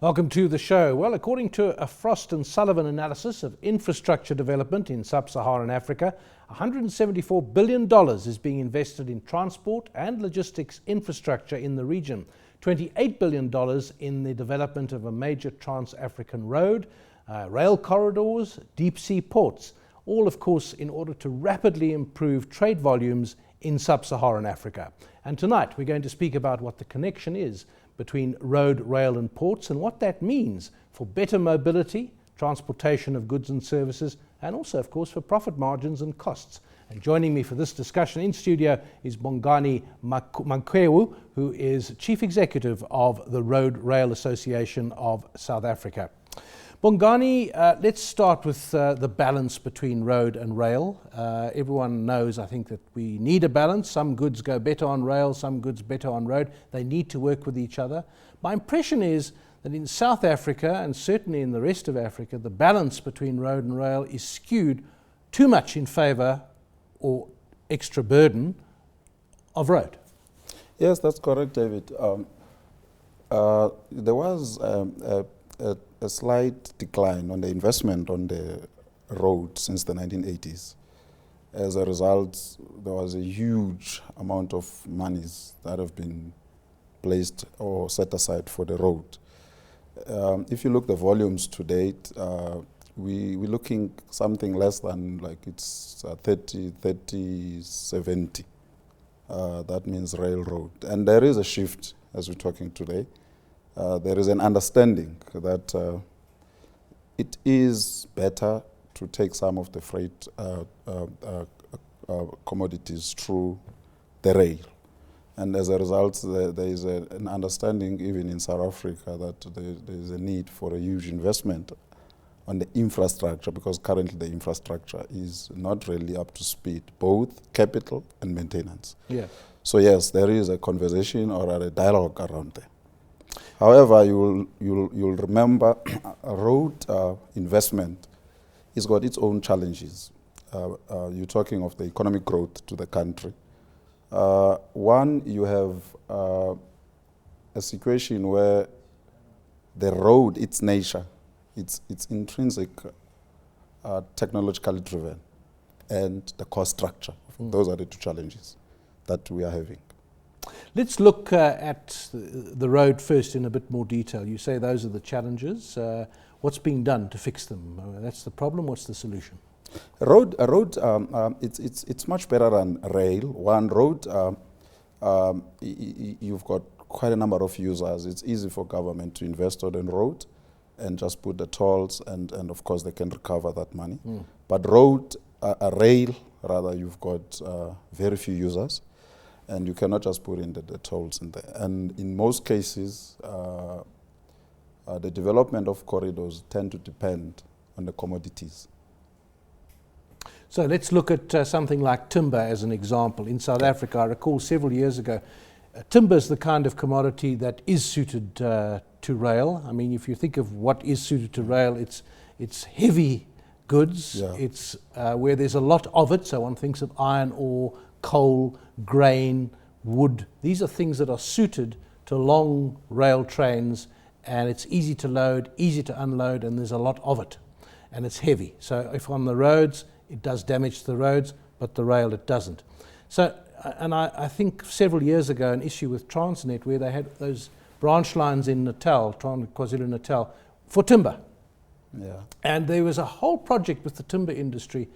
Welcome to the show. Well, according to a Frost and Sullivan analysis of infrastructure development in Sub-Saharan Africa, $174 billion is being invested in transport and logistics infrastructure in the region, $28 billion in the development of a major trans-African road, rail corridors, deep-sea ports, all of course in order to rapidly improve trade volumes in Sub-Saharan Africa. And tonight we're going to speak about what the connection is between road, rail and ports and what that means for better mobility, transportation of goods and services, and also of course for profit margins and costs. And joining me for this discussion in studio is Bongani Mankewu, who is Chief Executive of the Road Rail Association of South Africa. Bongani, let's start with the balance between road and rail. Everyone knows, I think, that we need a balance. Some goods go better on rail, some goods better on road. They need to work with each other. My impression is that in South Africa, and certainly in the rest of Africa, the balance between road and rail is skewed too much in favour or extra burden of road. Yes, that's correct, David. There was a slight decline on the investment on the road since the 1980s. As a result, there was a huge amount of monies that have been placed or set aside for the road. If you look at the volumes to date, we're looking something less than like it's 30-70. That means railroad. And there is a shift as we're talking today. There is an understanding that it is better to take some of the freight commodities through the rail. And as a result, there is an understanding even in South Africa that there is a need for a huge investment on the infrastructure, because currently the infrastructure is not really up to speed, both capital and maintenance. Yeah. So yes, there is a conversation or a dialogue around there. However, you'll remember road investment has got its own challenges. You're talking of the economic growth to the country. One, you have a situation where the road, its nature, it's intrinsic, technologically driven, and the cost structure. Those are the two challenges that we are having. Let's look at the road first in a bit more detail. You say those are the challenges. What's being done to fix them? That's the problem. What's the solution? A road, it's much better than rail. One road, you've got quite a number of users. It's easy for government to invest on a road and just put the tolls, and of course they can recover that money. But road, a rail, rather, you've got very few users. And you cannot just put in the tolls in there. And in most cases, the development of corridors tend to depend on the commodities. So let's look at something like timber as an example. In South Africa, I recall several years ago, timber is the kind of commodity that is suited to rail. I mean, if you think of what is suited to rail, it's heavy goods. Yeah. It's where there's a lot of it. So one thinks of iron ore, coal, grain, wood. These are things that are suited to long rail trains, and it's easy to load, easy to unload, and there's a lot of it, and it's heavy. So if on the roads, it does damage to the roads, but the rail, it doesn't. So, and I think several years ago, an issue with Transnet where they had those branch lines in Natal, KwaZulu-Natal, for timber. Yeah. And there was a whole project with the timber industry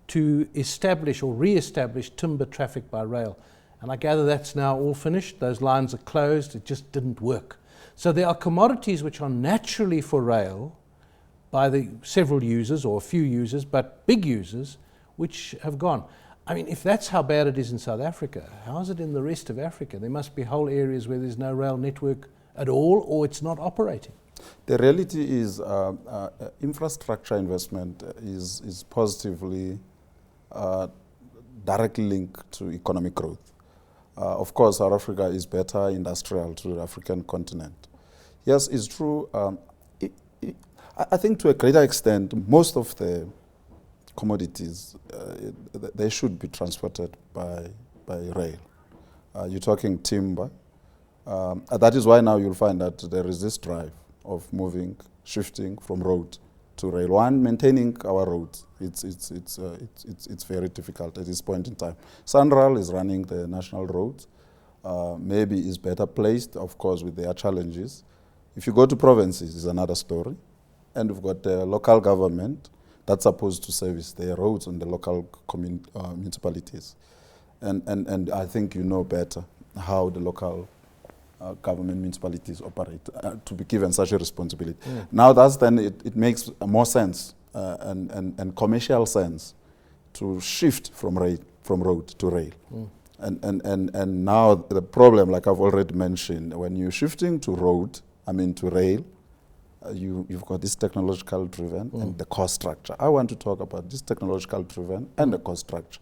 to establish or re-establish timber traffic by rail. And I gather that's now all finished. Those lines are closed. It just didn't work. So there are commodities which are naturally for rail by the several users or a few users, but big users, which have gone. I mean, if that's how bad it is in South Africa, how is it in the rest of Africa? There must be whole areas where there's no rail network at all, or it's not operating. The reality is infrastructure investment is positively directly linked to economic growth. Of course, South Africa is better industrial to the African continent. Yes, it's true. I think to a greater extent, most of the commodities, they should be transported by rail. You're talking timber. That is why now you'll find that there is this drive of shifting from road to rail. One, maintaining our roads. It's very difficult at this point in time. Sanral is running the national roads. Maybe is better placed, of course, with their challenges. If you go to provinces, it's another story. And we've got the local government that's supposed to service their roads on the local municipalities. And I think you know better how the local government municipalities operate to be given such a responsibility. Now it makes more sense and commercial sense to shift from road to rail. And now the problem, like I've already mentioned, when you're shifting to rail, you've got this technological driven and the cost structure. I want to talk about this technological driven and the cost structure.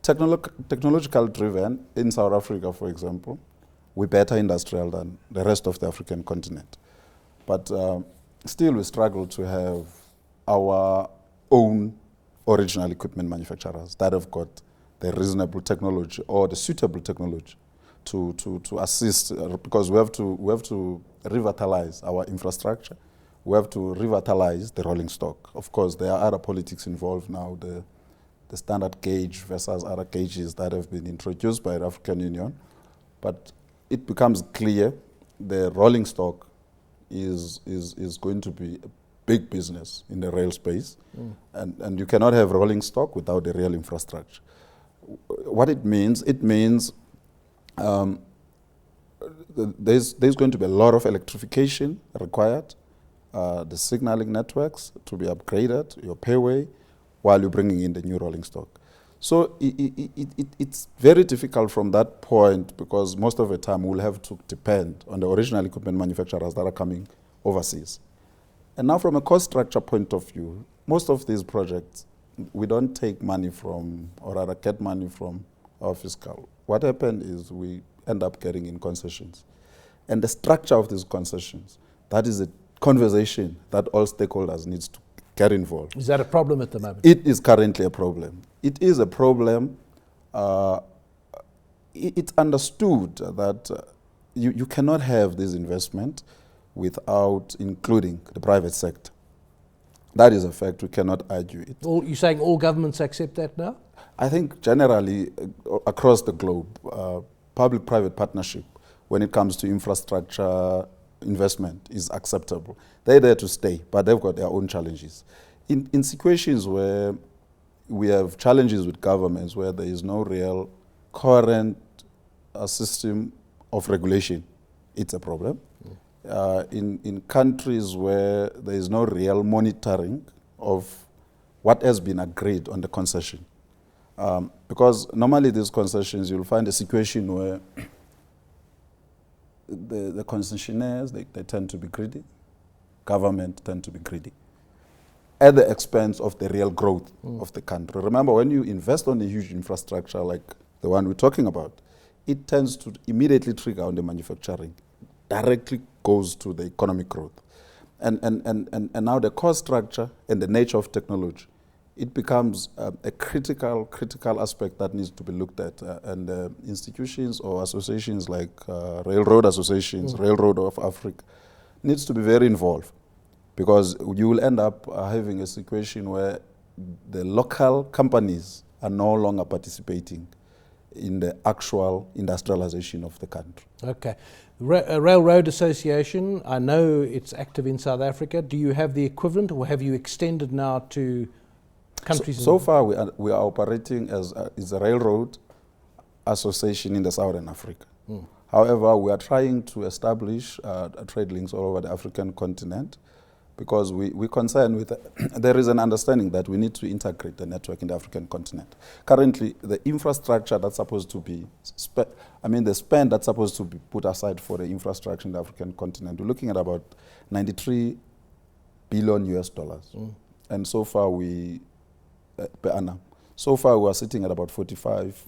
Technological driven in South Africa, for example, we're better industrial than the rest of the African continent. But still we struggle to have our own original equipment manufacturers that have got the reasonable technology or the suitable technology to assist, because we have to revitalize our infrastructure. We have to revitalize the rolling stock. Of course, there are other politics involved now, the standard gauge versus other gauges that have been introduced by the African Union. But it becomes clear the rolling stock is going to be a big business in the rail space. And you cannot have rolling stock without the rail infrastructure. What it means there's going to be a lot of electrification required, the signaling networks to be upgraded, your payway, while you're bringing in the new rolling stock. So it's very difficult from that point, because most of the time we'll have to depend on the original equipment manufacturers that are coming overseas. And now from a cost structure point of view, most of these projects, we don't take money from, or rather get money from our fiscal. What happened is we end up getting in concessions. And the structure of these concessions, that is a conversation that all stakeholders need to get involved. Is that a problem at the moment? It is currently a problem. It is a problem. It's understood that you cannot have this investment without including the private sector. That is a fact. We cannot argue it. You're saying all governments accept that now? I think generally across the globe, public-private partnership when it comes to infrastructure investment is acceptable. They're there to stay, but they've got their own challenges. In situations where we have challenges with governments where there is no real current system of regulation, it's a problem. In countries where there is no real monitoring of what has been agreed on the concession. Because normally these concessions, you'll find a situation where the concessionaires, they tend to be greedy, government tend to be greedy, at the expense of the real growth of the country. Remember, when you invest on a huge infrastructure like the one we're talking about, it tends to immediately trigger on the manufacturing, directly goes to the economic growth. And now the cost structure and the nature of technology, it becomes a critical aspect that needs to be looked at. And institutions or associations like Railroad Associations, Railroad of Africa, needs to be very involved, because you will end up having a situation where the local companies are no longer participating in the actual industrialization of the country. Okay. Railroad Association, I know it's active in South Africa. Do you have the equivalent, or have you extended now to countries? So far we are operating as a railroad association in the Southern Africa. However, we are trying to establish trade links all over the African continent, because we're concerned with, there is an understanding that we need to integrate the network in the African continent. Currently, the infrastructure that's supposed to be, the spend that's supposed to be put aside for the infrastructure in the African continent, we're looking at about 93 billion US dollars. And so far per annum. So far we are sitting at about 45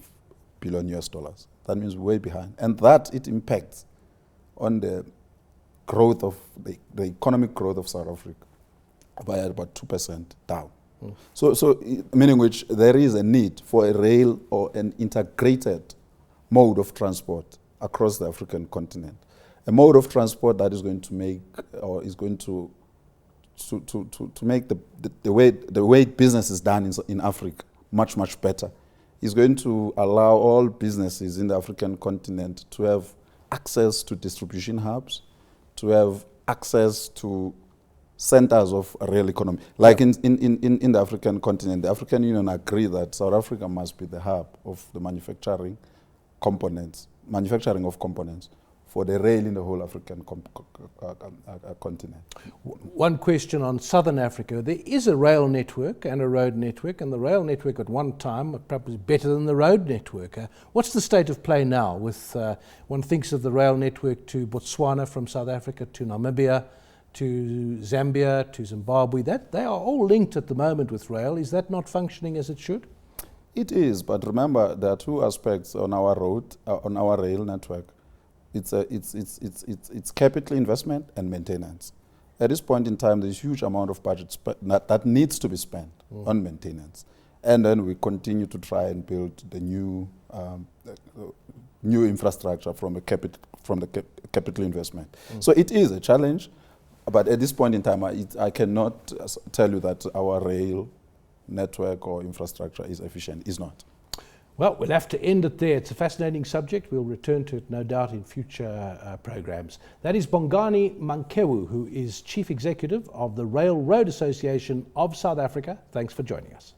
billion US dollars. That means we're way behind. And that, it impacts on the growth of the economic growth of South Africa by about 2% down. So meaning which there is a need for a rail or an integrated mode of transport across the African continent. a mode of transport that is going to make, or is going to make the way business is done in Africa much better. Is going to allow all businesses in the African continent to have access to distribution hubs, to have access to centers of real economy. Like in the African continent, the African Union agree that South Africa must be the hub of the manufacturing of components for the rail in the whole African continent. One question on Southern Africa. There is a rail network and a road network, and the rail network at one time was probably better than the road network. What's the state of play now? With one thinks of the rail network to Botswana from South Africa, to Namibia, to Zambia, to Zimbabwe. They are all linked at the moment with rail. Is that not functioning as it should? It is, but remember there are two aspects on our road, on our rail network. It's capital investment and maintenance. At this point in time, there's a huge amount of budget that needs to be spent on maintenance, and then we continue to try and build the new infrastructure from the capital investment. So it is a challenge, but at this point in time, I cannot tell you that our rail network or infrastructure is efficient. It's not. Well, we'll have to end it there. It's a fascinating subject. We'll return to it, no doubt, in future programs. That is Bongani Mankewu, who is Chief Executive of the Railroad Association of South Africa. Thanks for joining us.